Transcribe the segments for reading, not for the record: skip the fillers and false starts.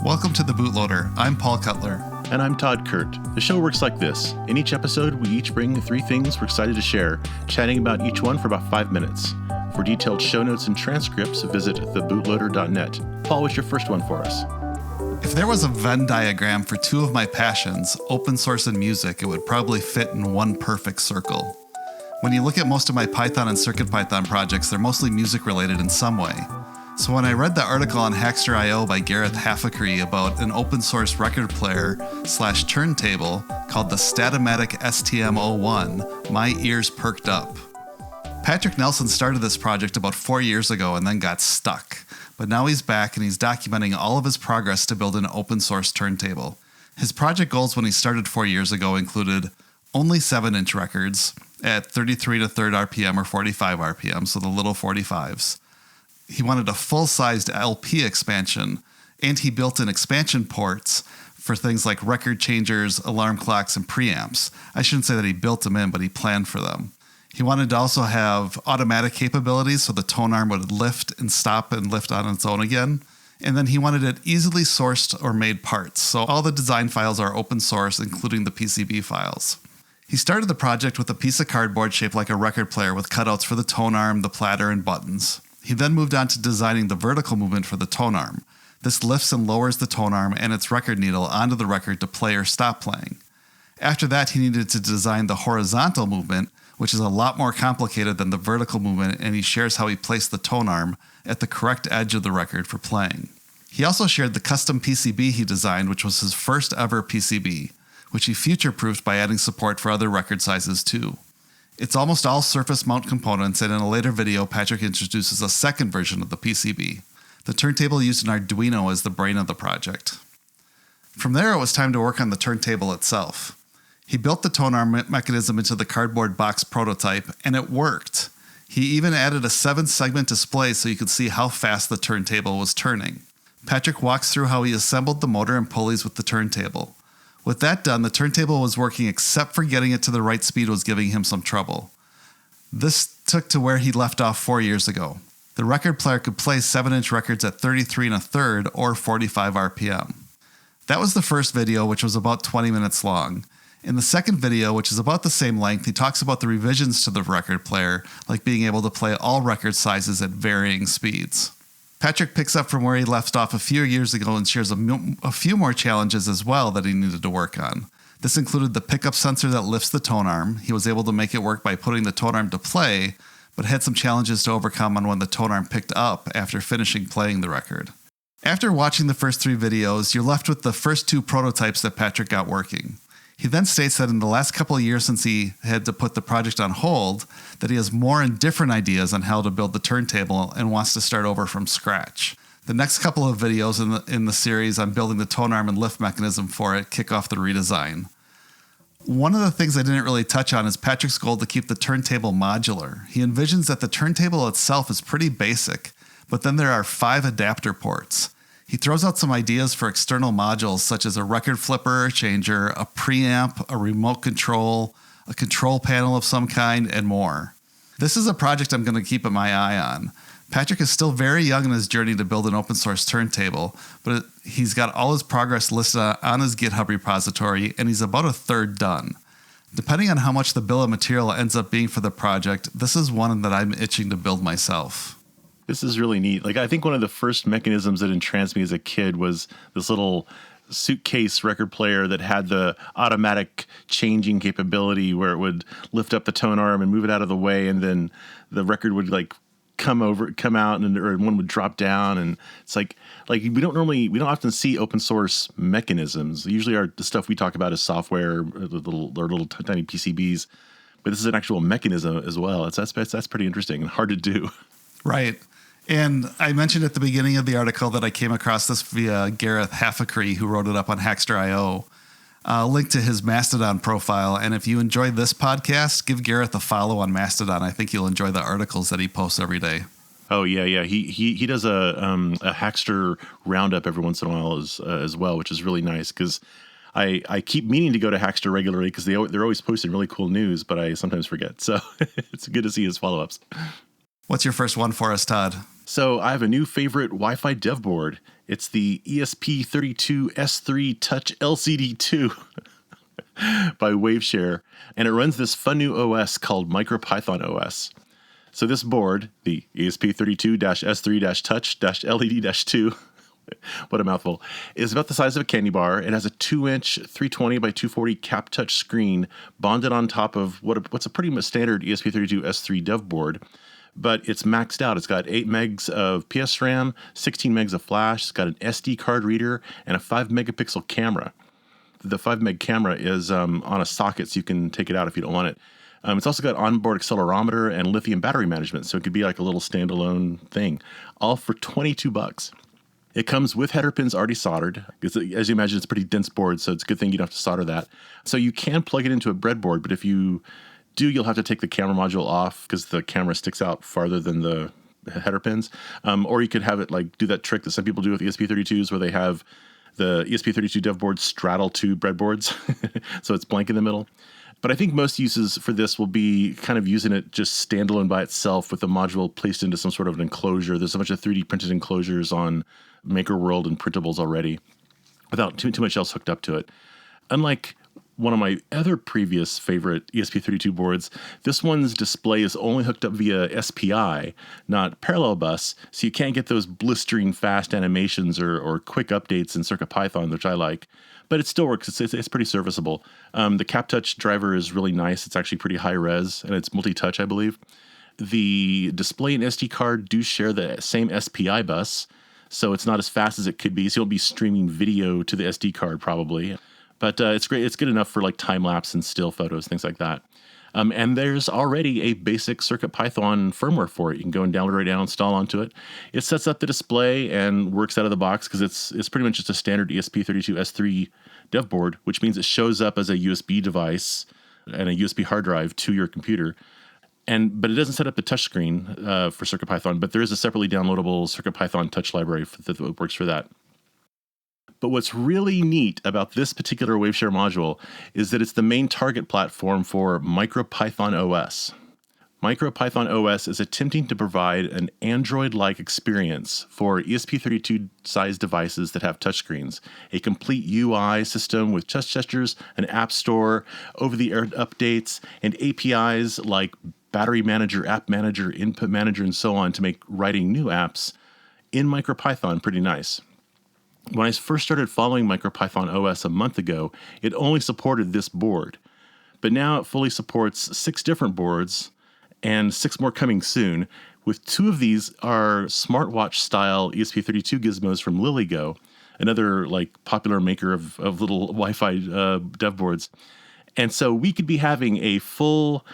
Welcome to The Bootloader. I'm Paul Cutler. And I'm Todd Kurt. The show works like this. In each episode, we each bring 3 things we're excited to share, chatting about each one for about 5 minutes. For detailed show notes and transcripts, visit thebootloader.net. Paul, what's your first one for us? If there was a Venn diagram for 2 of my passions, open source and music, it would probably fit in one perfect circle. When you look at most of my Python and CircuitPython projects, they're mostly music related in some way. So when I read the article on Hackster.io by Gareth Halfacree about an open source record player / turntable called the Statimatic STM01, my ears perked up. Patrick Nelson started this project about 4 years ago and then got stuck. But now he's back and he's documenting all of his progress to build an open source turntable. His project goals when he started 4 years ago included only 7-inch records at 33 1/3 RPM or 45 RPM, so the little 45s. He wanted a full-sized LP expansion, and he built in expansion ports for things like record changers, alarm clocks, and preamps. I shouldn't say that he built them in, but he planned for them. He wanted to also have automatic capabilities, so the tone arm would lift and stop and lift on its own again. And then he wanted it easily sourced or made parts, so all the design files are open source, including the PCB files. He started the project with a piece of cardboard shaped like a record player with cutouts for the tone arm, the platter, and buttons. He then moved on to designing the vertical movement for the tone arm. This lifts and lowers the tone arm and its record needle onto the record to play or stop playing. After that, he needed to design the horizontal movement, which is a lot more complicated than the vertical movement, and he shares how he placed the tone arm at the correct edge of the record for playing. He also shared the custom PCB he designed, which was his first ever PCB, which he future-proofed by adding support for other record sizes too. It's almost all surface mount components, and in a later video, Patrick introduces a second version of the PCB. The turntable used an Arduino as the brain of the project. From there, it was time to work on the turntable itself. He built the tone arm mechanism into the cardboard box prototype, and it worked. He even added a 7-segment display so you could see how fast the turntable was turning. Patrick walks through how he assembled the motor and pulleys with the turntable. With that done, the turntable was working except for getting it to the right speed was giving him some trouble. This took to where he left off 4 years ago. The record player could play 7-inch records at 33 1/3 or 45 RPM. That was the first video, which was about 20 minutes long. In the second video, which is about the same length, he talks about the revisions to the record player, like being able to play all record sizes at varying speeds. Patrick picks up from where he left off a few years ago and shares a few more challenges as well that he needed to work on. This included the pickup sensor that lifts the tone arm. He was able to make it work by putting the tone arm to play, but had some challenges to overcome on when the tone arm picked up after finishing playing the record. After watching the first 3 videos, you're left with the first 2 prototypes that Patrick got working. He then states that in the last couple of years since he had to put the project on hold, that he has more and different ideas on how to build the turntable and wants to start over from scratch. The next couple of videos in the series on building the tone arm and lift mechanism for it kick off the redesign. One of the things I didn't really touch on is Patrick's goal to keep the turntable modular. He envisions that the turntable itself is pretty basic, but then there are 5 adapter ports. He throws out some ideas for external modules such as a record flipper or changer, a preamp, a remote control, a control panel of some kind, and more. This is a project I'm going to keep my eye on. Patrick is still very young in his journey to build an open source turntable, but he's got all his progress listed on his GitHub repository, and he's about 1/3 done. Depending on how much the bill of material ends up being for the project, this is one that I'm itching to build myself. This is really neat. Like, I think one of the first mechanisms that entranced me as a kid was this little suitcase record player that had the automatic changing capability where it would lift up the tone arm and move it out of the way, and then the record would come out, or one would drop down. And it's like we don't often see open source mechanisms. Usually the stuff we talk about is software, or little tiny PCBs, but this is an actual mechanism as well. That's pretty interesting and hard to do. Right. And I mentioned at the beginning of the article that I came across this via Gareth Halfacree, who wrote it up on Hackster.io. Link to his Mastodon profile. And if you enjoy this podcast, give Gareth a follow on Mastodon. I think you'll enjoy the articles that he posts every day. Oh yeah. He does a Hackster Roundup every once in a while as well, which is really nice because I keep meaning to go to Hackster regularly because they're always posting really cool news, but I sometimes forget. So it's good to see his follow-ups. What's your first one for us, Todd? So I have a new favorite Wi-Fi dev board. It's the ESP32S3 Touch LCD2 by WaveShare, and it runs this fun new OS called MicroPythonOS. So this board, the ESP32-S3-Touch-LED-2, what a mouthful, is about the size of a candy bar. It has a 2-inch 320 by 240 cap touch screen bonded on top of what's a pretty much standard ESP32S3 dev board. But it's maxed out. It's got 8 megs of PS RAM, 16 megs of flash. It's got an SD card reader and a 5 megapixel camera. The 5 meg camera is on a socket, so you can take it out if you don't want it. It's also got onboard accelerometer and lithium battery management, so it could be like a little standalone thing, all for $22. It comes with header pins already soldered. As you imagine, it's a pretty dense board, so it's a good thing you don't have to solder that. So you can plug it into a breadboard, but if you do, you'll have to take the camera module off because the camera sticks out farther than the header pins. Or you could have it like do that trick that some people do with ESP32s where they have the ESP32 dev board straddle two breadboards, so it's blank in the middle. But I think most uses for this will be kind of using it just standalone by itself with the module placed into some sort of an enclosure. There's a bunch of 3D printed enclosures on Maker World and Printables already without too much else hooked up to it. Unlike one of my other previous favorite ESP32 boards, this one's display is only hooked up via SPI, not parallel bus, so you can't get those blistering fast animations or quick updates in CircuitPython, which I like. But it still works. It's pretty serviceable. The CapTouch driver is really nice. It's actually pretty high res, and it's multi-touch, I believe. The display and SD card do share the same SPI bus, so it's not as fast as it could be. So you'll be streaming video to the SD card probably. But it's great. It's good enough for like time lapse and still photos, things like that. And there's already a basic CircuitPython firmware for it. You can go and download it right now, install onto it. It sets up the display and works out of the box because it's pretty much just a standard ESP32S3 dev board, which means it shows up as a USB device and a USB hard drive to your computer. But it doesn't set up the touchscreen for CircuitPython, but there is a separately downloadable CircuitPython touch library that works for that. But what's really neat about this particular WaveShare module is that it's the main target platform for MicroPythonOS. MicroPythonOS is attempting to provide an Android-like experience for ESP32-sized devices that have touchscreens, a complete UI system with touch gestures, an app store, over-the-air updates, and APIs like Battery Manager, App Manager, Input Manager, and so on to make writing new apps in MicroPython pretty nice. When I first started following MicroPythonOS a month ago, it only supported this board. But now it fully supports 6 different boards and 6 more coming soon, with 2 of these are smartwatch-style ESP32 gizmos from LilyGo, another like popular maker of little Wi-Fi dev boards. And so we could be having a full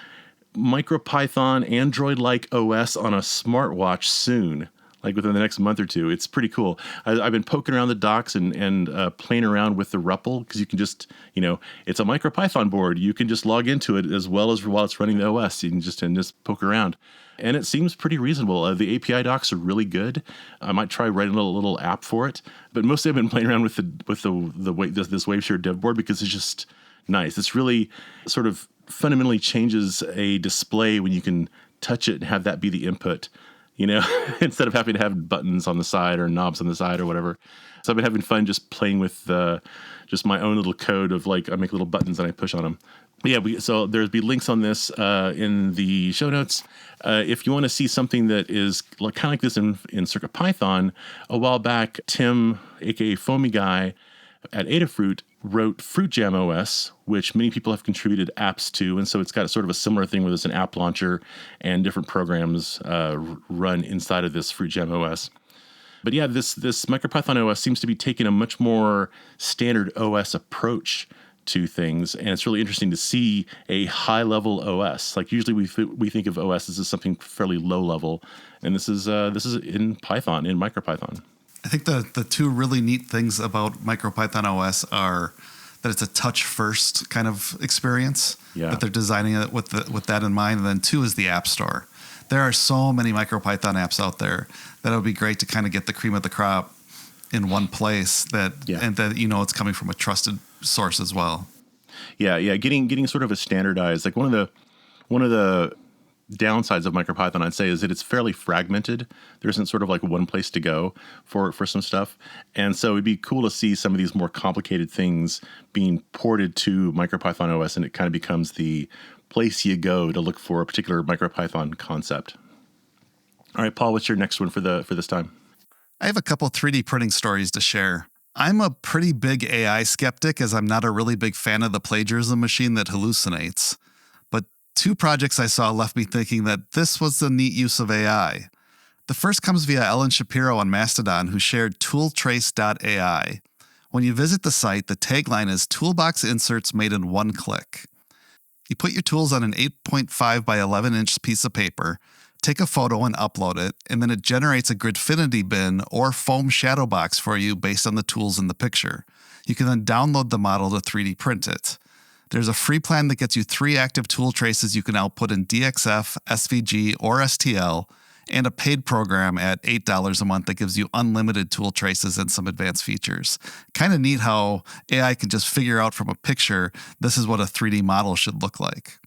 MicroPython Android-like OS on a smartwatch soon, like within the next month or 2. It's pretty cool. I've been poking around the docs and playing around with the REPL because you can just, it's a MicroPython board. You can just log into it as well as while it's running the OS. You can just poke around. And it seems pretty reasonable. The API docs are really good. I might try writing a little app for it. But mostly I've been playing around with this WaveShare dev board because it's just nice. It's really sort of fundamentally changes a display when you can touch it and have that be the input. Instead of having to have buttons on the side or knobs on the side or whatever. So I've been having fun just playing with just my own little code of like I make little buttons and I push on them. But yeah, so there'll be links on this in the show notes. If you want to see something that is kind of like this in CircuitPython, a while back, Tim, aka Foamy Guy, at Adafruit wrote FruitJam OS, which many people have contributed apps to, and so it's got sort of a similar thing where there's an app launcher and different programs run inside of this FruitJam OS. But yeah, this MicroPython OS seems to be taking a much more standard OS approach to things, and it's really interesting to see a high-level OS. Like usually we think of OS as something fairly low-level, and this is in Python, in MicroPython. I think the 2 really neat things about MicroPythonOS are that it's a touch-first kind of experience, that they're designing it with that in mind. And then 2 is the App Store. There are so many MicroPython apps out there that it would be great to kind of get the cream of the crop in one place and that it's coming from a trusted source as well. Yeah, getting sort of a standardized, like one of the downsides of MicroPython, I'd say, is that it's fairly fragmented. There isn't sort of like one place to go for some stuff. And so it'd be cool to see some of these more complicated things being ported to MicroPythonOS, and it kind of becomes the place you go to look for a particular MicroPython concept. All right, Paul, what's your next one for this time? I have a couple 3D printing stories to share. I'm a pretty big AI skeptic, as I'm not a really big fan of the plagiarism machine that hallucinates. But two projects I saw left me thinking that this was the neat use of AI. The first comes via Ellen Shapiro on Mastodon, who shared tooltrace.ai. When you visit the site, the tagline is "Toolbox inserts made in one click." You put your tools on an 8.5 by 11 inch piece of paper, take a photo and upload it, and then it generates a Gridfinity bin or foam shadow box for you based on the tools in the picture. You can then download the model to 3D print it. There's a free plan that gets you 3 active tool traces you can output in DXF, SVG, or STL, and a paid program at $8 a month that gives you unlimited tool traces and some advanced features. Kind of neat how AI can just figure out from a picture, this is what a 3D model should look like.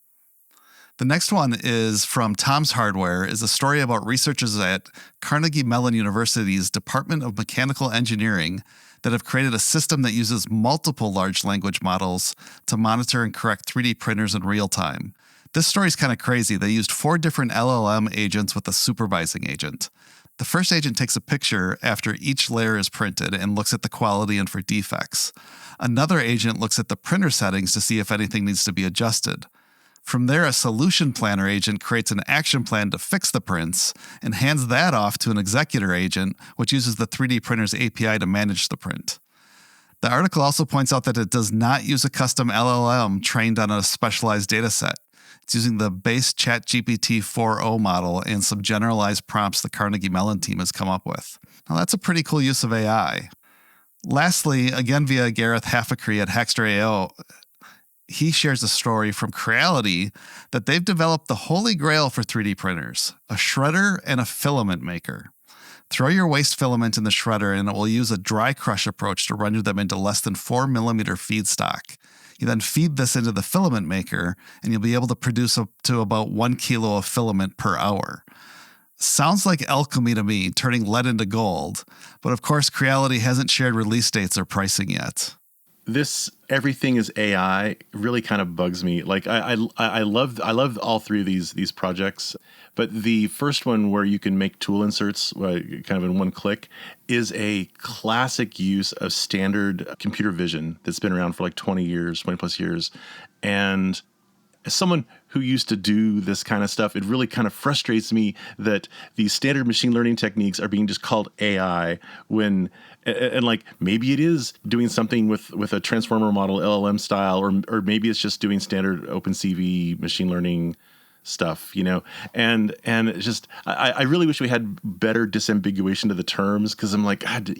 The next one is from Tom's Hardware, is a story about researchers at Carnegie Mellon University's Department of Mechanical Engineering that have created a system that uses multiple large language models to monitor and correct 3D printers in real time. This story's kind of crazy. They used 4 different LLM agents with a supervising agent. The first agent takes a picture after each layer is printed and looks at the quality and for defects. Another agent looks at the printer settings to see if anything needs to be adjusted. From there, a solution planner agent creates an action plan to fix the prints and hands that off to an executor agent, which uses the 3D printer's API to manage the print. The article also points out that it does not use a custom LLM trained on a specialized dataset. It's using the base ChatGPT 4.0 model and some generalized prompts the Carnegie Mellon team has come up with. Now, that's a pretty cool use of AI. Lastly, again via Gareth Haffacree at Hackster.io, he shares a story from Creality that they've developed the holy grail for 3D printers, a shredder and a filament maker. Throw your waste filament in the shredder and it will use a dry crush approach to render them into less than 4 millimeter feedstock. You then feed this into the filament maker and you'll be able to produce up to about 1 kilo of filament per hour. Sounds like alchemy to me, turning lead into gold. But of course, Creality hasn't shared release dates or pricing yet. This everything is AI really kind of bugs me. Like I love all 3 of these projects, but the first one where you can make tool inserts kind of in one click is a classic use of standard computer vision that's been around for like 20 plus years. And as someone who used to do this kind of stuff, it really kind of frustrates me that these standard machine learning techniques are being just called AI when, and like maybe it is doing something with a transformer model LLM style, or maybe it's just doing standard OpenCV machine learning stuff, and it's just, I really wish we had better disambiguation to the terms, because I'm like, God,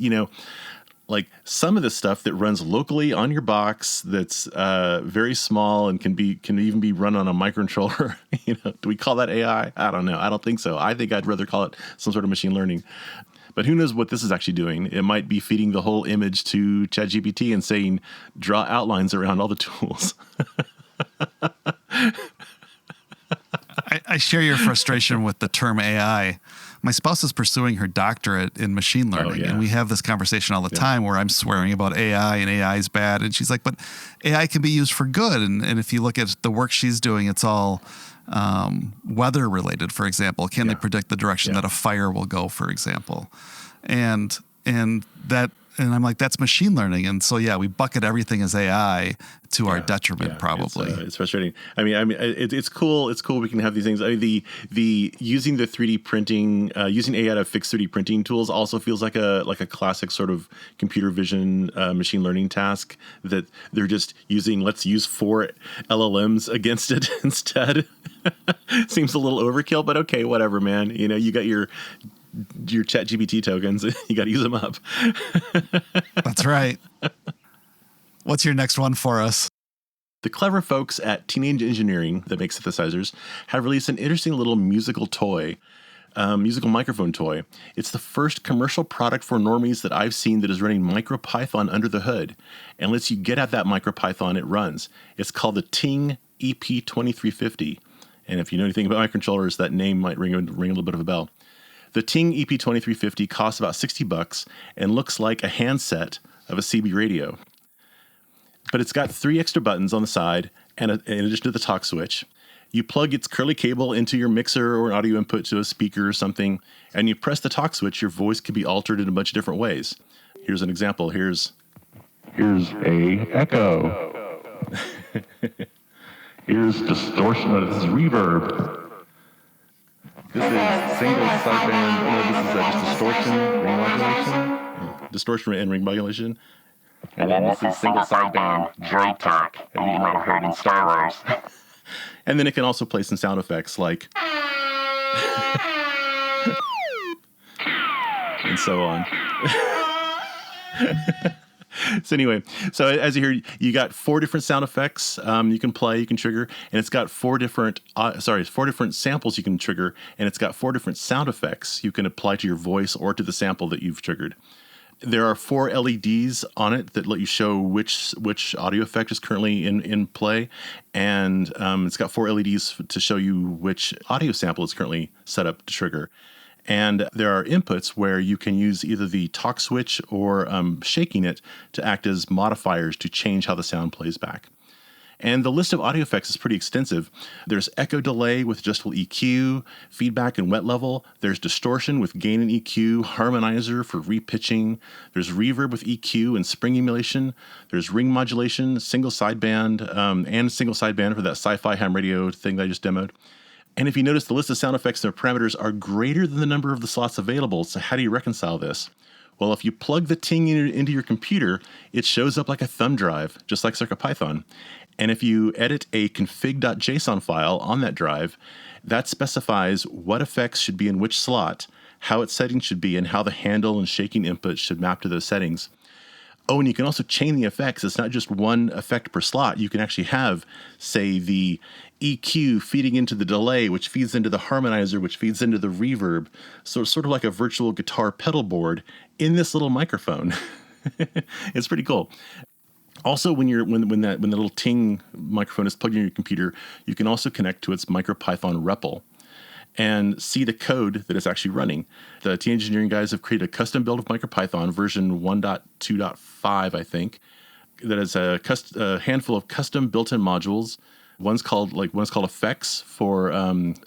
like some of the stuff that runs locally on your box that's very small and can even be run on a microcontroller. Do we call that AI? I don't know. I don't think so. I think I'd rather call it some sort of machine learning. But who knows what this is actually doing? It might be feeding the whole image to ChatGPT and saying, draw outlines around all the tools. I share your frustration with the term AI. My spouse is pursuing her doctorate in machine learning, and we have this conversation all the time where I'm swearing about AI and AI is bad. And she's like, but AI can be used for good. And if you look at the work she's doing, it's all weather related, for example. Can they predict the direction that a fire will go, for example? And I'm like, that's machine learning. And so, we bucket everything as AI to our detriment, probably. It's frustrating. I mean, it's cool. It's cool we can have these things. I mean, the using the 3D printing, using AI to fix 3D printing tools also feels like a classic sort of computer vision machine learning task that they're just using. Let's use 4 LLMs against it instead. Seems a little overkill, but okay, whatever, man. You got your ChatGPT tokens. You got to use them up. That's right. What's your next one for us? The clever folks at Teenage Engineering that make synthesizers have released an interesting little musical microphone toy. It's the first commercial product for normies that I've seen that is running MicroPython under the hood and lets you get at that MicroPython it runs. It's called the Ting EP2350. And if you know anything about microcontrollers, that name might ring a little bit of a bell. The Ting EP2350 costs about $60 and looks like a handset of a CB radio. But it's got 3 extra buttons on the side, and in addition to the talk switch. You plug its curly cable into your mixer or an audio input to a speaker or something, and you press the talk switch, your voice can be altered in a bunch of different ways. Here's an example. Here's a echo. Here's distortion. This is reverb. This is single sideband. No, this is just distortion, ring modulation. Distortion and ring modulation. And then this is single sideband JoyPad that you might have heard in Star Wars. And then it can also play some sound effects like and so on. So anyway, so as you hear, you got 4 different sound effects you can play, you can trigger, and it's got 4 different samples you can trigger, and it's got 4 different sound effects you can apply to your voice or to the sample that you've triggered. There are 4 LEDs on it that let you show which audio effect is currently in play, and it's got 4 LEDs to show you which audio sample is currently set up to trigger. And there are inputs where you can use either the talk switch or shaking it to act as modifiers to change how the sound plays back. And the list of audio effects is pretty extensive. There's echo delay with adjustable EQ, feedback and wet level. There's distortion with gain and EQ, harmonizer for repitching. There's reverb with EQ and spring emulation. There's ring modulation, single sideband, and single sideband for that sci-fi ham radio thing that I just demoed. And if you notice, the list of sound effects and their parameters are greater than the number of the slots available. So how do you reconcile this? Well, if you plug the Ting into your computer, it shows up like a thumb drive, just like CircuitPython. And if you edit a config.json file on that drive, that specifies what effects should be in which slot, how its settings should be, and how the handle and shaking input should map to those settings. Oh, and you can also chain the effects. It's not just one effect per slot. You can actually have, say, the EQ feeding into the delay, which feeds into the harmonizer, which feeds into the reverb. So it's sort of like a virtual guitar pedal board in this little microphone. It's pretty cool. Also, when the little Ting microphone is plugged in your computer, you can also connect to its MicroPython REPL and see the code that it's actually running. The Teenage Engineering guys have created a custom build of MicroPython version 1.2.5, I think, that is a handful of custom built-in modules. One's called effects for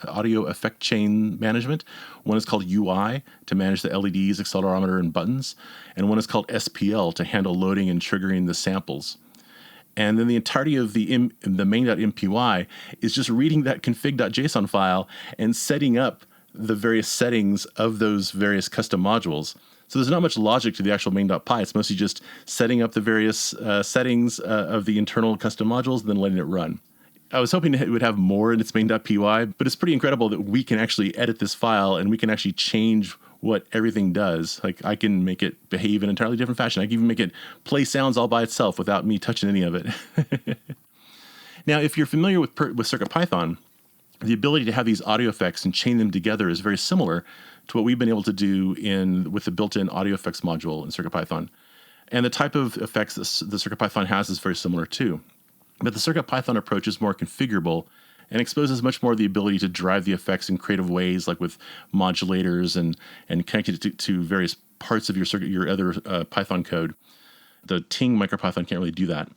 audio effect chain management. One is called UI to manage the LEDs, accelerometer, and buttons. And one is called SPL to handle loading and triggering the samples. And then the entirety of the main.mpy is just reading that config.json file and setting up the various settings of those various custom modules. So there's not much logic to the actual main.py. It's mostly just setting up the various settings of the internal custom modules and then letting it run. I was hoping it would have more in its main.py, but it's pretty incredible that we can actually edit this file and we can actually change what everything does. Like, I can make it behave in an entirely different fashion. I can even make it play sounds all by itself without me touching any of it. Now, if you're familiar with CircuitPython, the ability to have these audio effects and chain them together is very similar to what we've been able to do with the built-in audio effects module in CircuitPython. And the type of effects that the CircuitPython has is very similar too. But the CircuitPython approach is more configurable and exposes much more of the ability to drive the effects in creative ways, like with modulators and connect it to various parts of your other Python code. The Ting MicroPython can't really do that.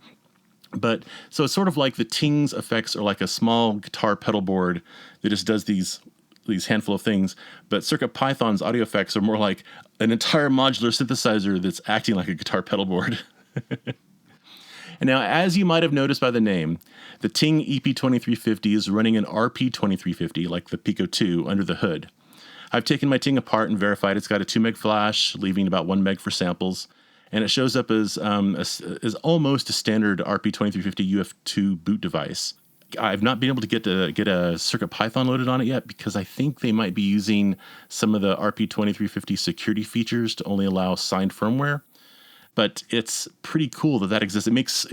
But so it's sort of like the Ting's effects are like a small guitar pedal board that just does these handful of things. But CircuitPython's audio effects are more like an entire modular synthesizer that's acting like a guitar pedal board. And now, as you might have noticed by the name, the Ting EP2350 is running an RP2350, like the Pico 2, under the hood. I've taken my Ting apart and verified it's got a 2 meg flash, leaving about 1 meg for samples, and it shows up as almost a standard RP2350 UF2 boot device. I've not been able to get a CircuitPython loaded on it yet because I think they might be using some of the RP2350 security features to only allow signed firmware. But it's pretty cool that exists. It makes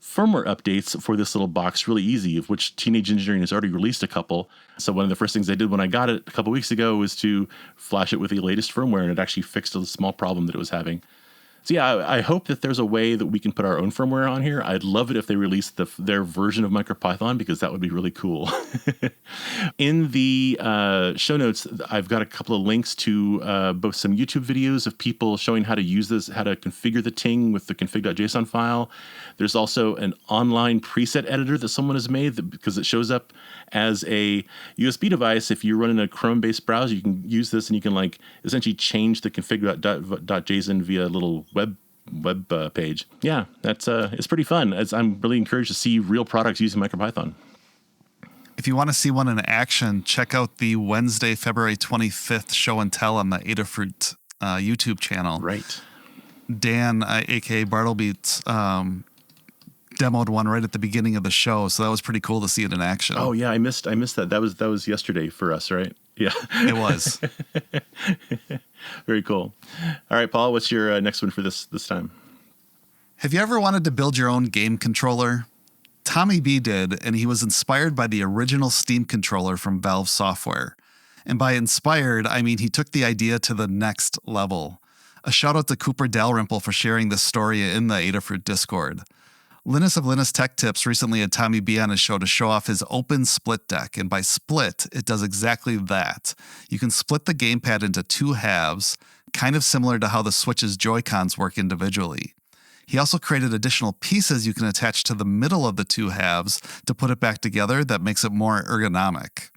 firmware updates for this little box really easy, of which Teenage Engineering has already released a couple. So one of the first things I did when I got it a couple weeks ago was to flash it with the latest firmware, and it actually fixed a small problem that it was having. So yeah, I hope that there's a way that we can put our own firmware on here. I'd love it if they released their version of MicroPython, because that would be really cool. In the show notes, I've got a couple of links to both some YouTube videos of people showing how to use this, how to configure the Ting with the config.json file. There's also an online preset editor that someone has made because it shows up as a USB device. If you're running a Chrome-based browser, you can use this and you can like essentially change the config.json via a little web page. Yeah, that's it's pretty fun. I'm really encouraged to see real products using MicroPython. If you want to see one in action, check out the Wednesday, February 25th show and tell on the Adafruit YouTube channel. Right. Dan, aka Bartlebeats, demoed one right at the beginning of the show, so that was pretty cool to see it in action. Oh yeah, I missed that. That was yesterday for us, right? Yeah, it was. Very cool. All right, Paul, what's your next one for this time? Have you ever wanted to build your own game controller? Tommy B did, and he was inspired by the original Steam controller from Valve Software. And by inspired, I mean he took the idea to the next level. A shout out to Cooper Dalrymple for sharing this story in the Adafruit Discord. Linus of Linus Tech Tips recently had Tommy B on his show to show off his OpenSplit deck, and by split, it does exactly that. You can split the gamepad into two halves, kind of similar to how the Switch's Joy-Cons work individually. He also created additional pieces you can attach to the middle of the two halves to put it back together that makes it more ergonomic.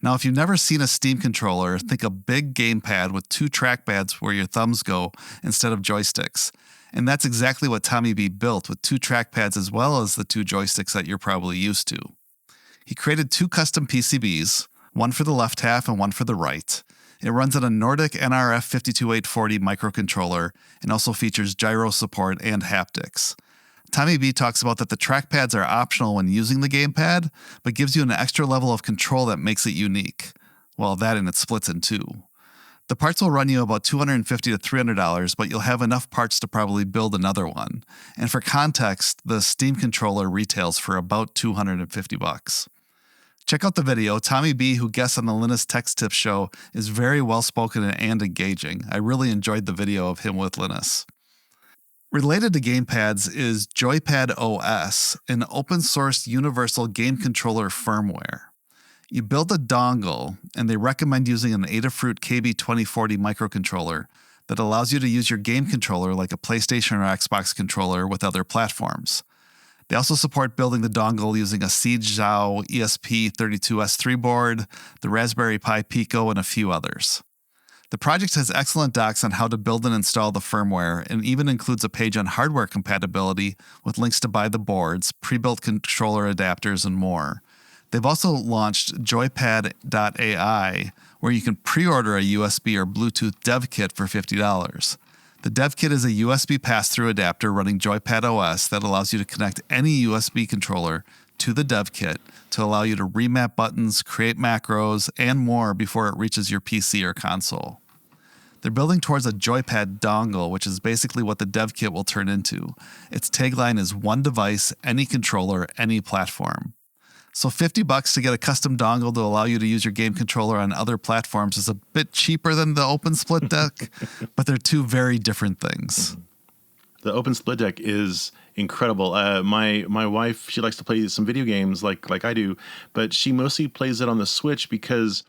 Now, if you've never seen a Steam controller, think a big gamepad with two trackpads where your thumbs go instead of joysticks. And that's exactly what Tommy B built, with two trackpads as well as the two joysticks that you're probably used to. He created two custom PCBs, one for the left half and one for the right. It runs on a Nordic NRF 52840 microcontroller and also features gyro support and haptics. Tommy B talks about that the trackpads are optional when using the gamepad, but gives you an extra level of control that makes it unique. Well, that and it splits in two. The parts will run you about $250 to $300, but you'll have enough parts to probably build another one. And for context, the Steam controller retails for about $250. Check out the video. Tommy B, who guests on the Linus Tech Tips show, is very well-spoken and engaging. I really enjoyed the video of him with Linus. Related to gamepads is JoyPad OS, an open-source universal game controller firmware. You build a dongle, and they recommend using an Adafruit KB2040 microcontroller that allows you to use your game controller like a PlayStation or Xbox controller with other platforms. They also support building the dongle using a Zhao ESP32S3 board, the Raspberry Pi Pico, and a few others. The project has excellent docs on how to build and install the firmware, and even includes a page on hardware compatibility with links to buy the boards, pre-built controller adapters, and more. They've also launched JoyPad.ai, where you can pre-order a USB or Bluetooth dev kit for $50. The dev kit is a USB pass-through adapter running JoyPad OS that allows you to connect any USB controller to the dev kit to allow you to remap buttons, create macros, and more before it reaches your PC or console. They're building towards a JoyPad dongle, which is basically what the dev kit will turn into. Its tagline is one device, any controller, any platform. So $50 to get a custom dongle to allow you to use your game controller on other platforms is a bit cheaper than the OpenSplit deck, but they're two very different things. The OpenSplit deck is incredible. My wife, she likes to play some video games like I do, but she mostly plays it on the Switch because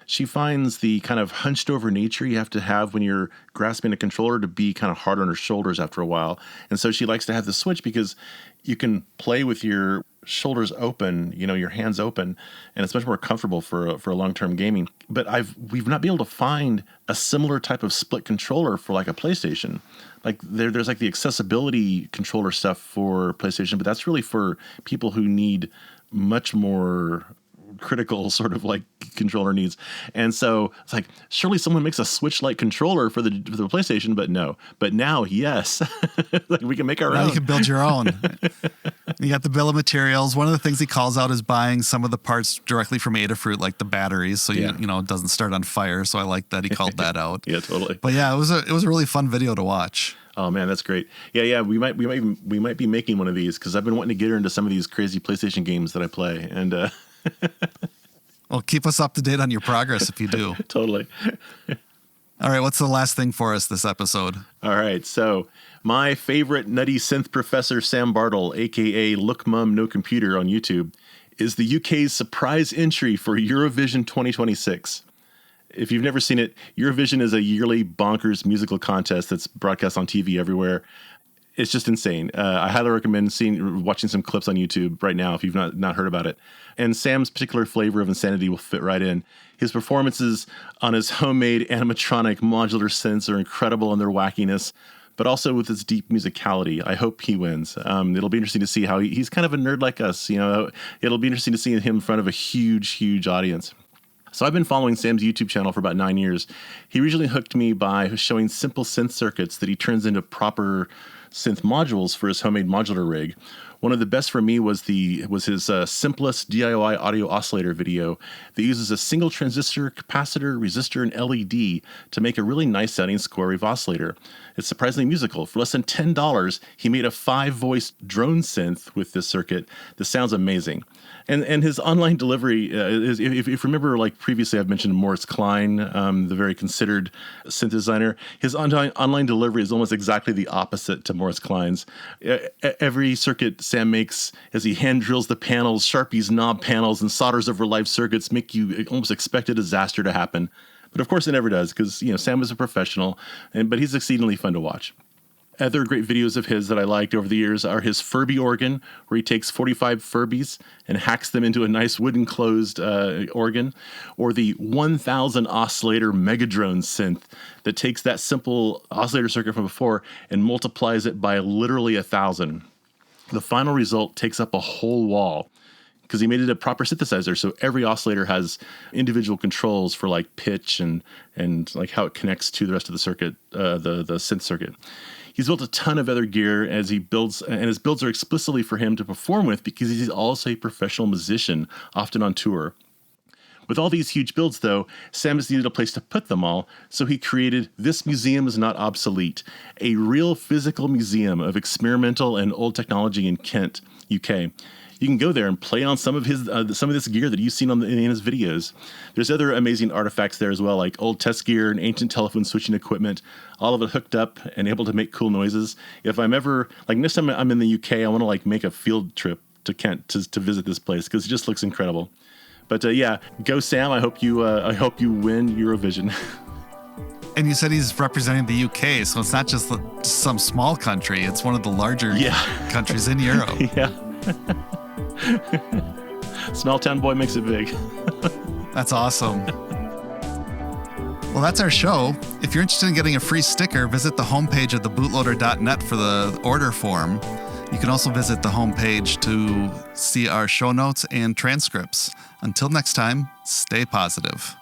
she finds the kind of hunched over nature you have to have when you're grasping a controller to be kind of hard on her shoulders after a while. And so she likes to have the Switch because you can play with your shoulders open, your hands open, and it's much more comfortable for a long-term gaming. But we've not been able to find a similar type of split controller for like a PlayStation. Like there's like the accessibility controller stuff for PlayStation, but that's really for people who need much more critical sort of like controller needs. And so it's like, surely someone makes a Switch-like controller for the PlayStation, but no. But now, yes, like we can make our own. Now you can build your own. You got the bill of materials. One of the things he calls out is buying some of the parts directly from Adafruit, like the batteries, so it doesn't start on fire. So I like that he called that out. Yeah, totally. But yeah, it was a really fun video to watch. Oh man, that's great. Yeah. We might be making one of these because I've been wanting to get her into some of these crazy PlayStation games that I play, and well, keep us up to date on your progress if you do. Totally. All right, what's the last thing for us this episode? All right, so my favorite nutty synth professor, Sam Bartle, a.k.a. LOOKMUMNOCOMPUTER on YouTube, is the UK's surprise entry for Eurovision 2026. If you've never seen it, Eurovision is a yearly bonkers musical contest that's broadcast on TV everywhere. It's just insane. I highly recommend watching some clips on YouTube right now if you've not heard about it. And Sam's particular flavor of insanity will fit right in. His performances on his homemade animatronic modular synths are incredible in their wackiness, but also with his deep musicality. I hope he wins. It'll be interesting to see how he's kind of a nerd like us. It'll be interesting to see him in front of a huge, huge audience. So I've been following Sam's YouTube channel for about 9 years. He originally hooked me by showing simple synth circuits that he turns into proper synth modules for his homemade modular rig. One of the best for me was his simplest DIY audio oscillator video that uses a single transistor, capacitor, resistor, and LED to make a really nice sounding square wave oscillator. It's surprisingly musical. For less than $10, he made a 5-voice drone synth with this circuit that sounds amazing. And his online delivery is, if you remember, like previously I've mentioned Moritz Klein, the very considered synth designer. His online delivery is almost exactly the opposite to Moritz Klein's. Every circuit Sam makes as he hand drills the panels, sharpies knob panels, and solders over live circuits make you almost expect a disaster to happen. But of course it never does because Sam is a professional, but he's exceedingly fun to watch. Other great videos of his that I liked over the years are his Furby organ, where he takes 45 Furbies and hacks them into a nice wooden closed organ, or the 1000 oscillator Megadrone synth that takes that simple oscillator circuit from before and multiplies it by literally 1,000. The final result takes up a whole wall because he made it a proper synthesizer, so every oscillator has individual controls for like pitch and like how it connects to the rest of the circuit, the synth circuit. He's built a ton of other gear as he builds, and his builds are explicitly for him to perform with because he's also a professional musician, often on tour. With all these huge builds, though, Sam has needed a place to put them all, so he created This Museum Is Not Obsolete, a real physical museum of experimental and old technology in Kent, UK. You can go there and play on some of this gear that you've seen in his videos. There's other amazing artifacts there as well, like old test gear and ancient telephone switching equipment, all of it hooked up and able to make cool noises. If I'm ever, next time I'm in the UK, I want to make a field trip to Kent to visit this place because it just looks incredible. But yeah, go Sam. I hope you win Eurovision. And you said he's representing the UK, so it's not just some small country. It's one of the larger countries in Europe. Yeah. Small town boy makes it big. That's awesome. Well, that's our show. If you're interested in getting a free sticker, visit the homepage of thebootloader.net for the order form. You can also visit the homepage to see our show notes and transcripts. Until next time, stay positive.